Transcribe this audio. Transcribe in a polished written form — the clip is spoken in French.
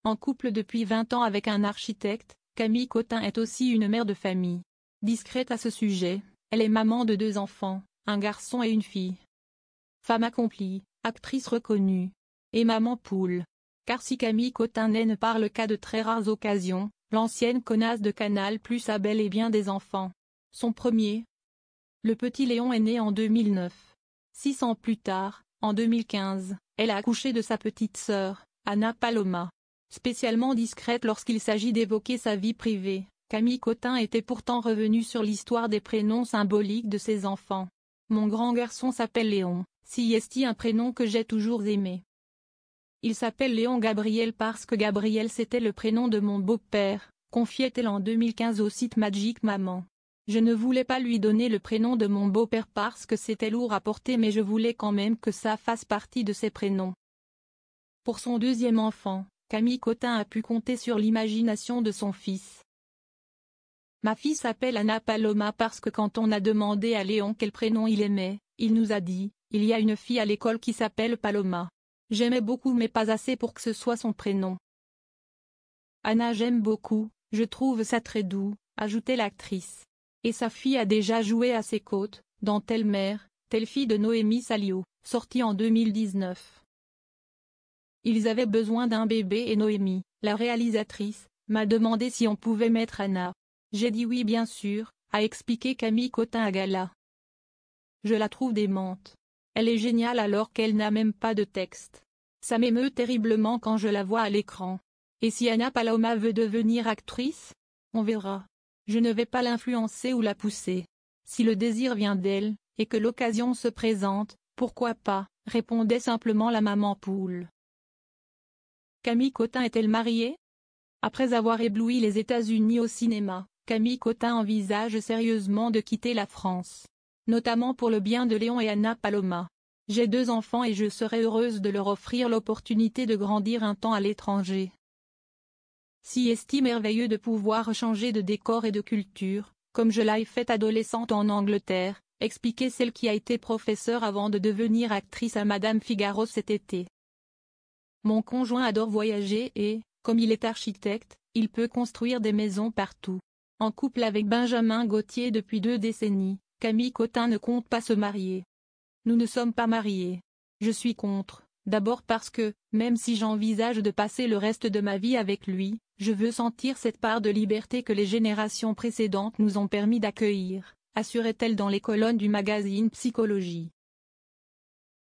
En couple depuis 20 ans avec un architecte, Camille Cottin est aussi une mère de famille. Discrète à ce sujet, elle est maman de 2 enfants, un garçon et une fille. Femme accomplie, actrice reconnue. Et maman poule. Car si Camille Cottin ne parle qu'à de très rares occasions, l'ancienne connasse de Canal+ a bel et bien des enfants. Son premier. Le petit Léon est né en 2009. 6 ans plus tard, en 2015, elle a accouché de sa petite sœur, Anna Paloma. Spécialement discrète lorsqu'il s'agit d'évoquer sa vie privée, Camille Cottin était pourtant revenue sur l'histoire des prénoms symboliques de ses enfants. Mon grand garçon s'appelle Léon, si est un prénom que j'ai toujours aimé. Il s'appelle Léon Gabriel parce que Gabriel c'était le prénom de mon beau-père, confiait-elle en 2015 au site Magic Maman. Je ne voulais pas lui donner le prénom de mon beau-père parce que c'était lourd à porter mais je voulais quand même que ça fasse partie de ses prénoms. Pour son deuxième enfant, Camille Cottin a pu compter sur l'imagination de son fils. Ma fille s'appelle Anna Paloma parce que quand on a demandé à Léon quel prénom il aimait, il nous a dit, il y a une fille à l'école qui s'appelle Paloma. J'aimais beaucoup mais pas assez pour que ce soit son prénom. Anna j'aime beaucoup, je trouve ça très doux, ajoutait l'actrice. Et sa fille a déjà joué à ses côtes, dans Telle mère, telle fille de Noémie Salio, sortie en 2019. Ils avaient besoin d'un bébé et Noémie, la réalisatrice, m'a demandé si on pouvait mettre Anna. J'ai dit oui bien sûr, a expliqué Camille Cottin à Gala. Je la trouve démente. Elle est géniale alors qu'elle n'a même pas de texte. Ça m'émeut terriblement quand je la vois à l'écran. Et si Anna Paloma veut devenir actrice? On verra. Je ne vais pas l'influencer ou la pousser. Si le désir vient d'elle, et que l'occasion se présente, pourquoi pas, répondait simplement la maman poule. Camille Cottin est-elle mariée? Après avoir ébloui les États-Unis au cinéma, Camille Cottin envisage sérieusement de quitter la France. Notamment pour le bien de Léon et Anna Paloma. J'ai 2 enfants et je serais heureuse de leur offrir l'opportunité de grandir un temps à l'étranger. Si est merveilleux de pouvoir changer de décor et de culture, comme je l'ai fait adolescente en Angleterre, expliquait celle qui a été professeure avant de devenir actrice à Madame Figaro cet été. Mon conjoint adore voyager et, comme il est architecte, il peut construire des maisons partout. En couple avec Benjamin Gauthier depuis 2 décennies, Camille Cottin ne compte pas se marier. Nous ne sommes pas mariés. Je suis contre, d'abord parce que, même si j'envisage de passer le reste de ma vie avec lui, je veux sentir cette part de liberté que les générations précédentes nous ont permis d'accueillir, assurait-elle dans les colonnes du magazine Psychologie.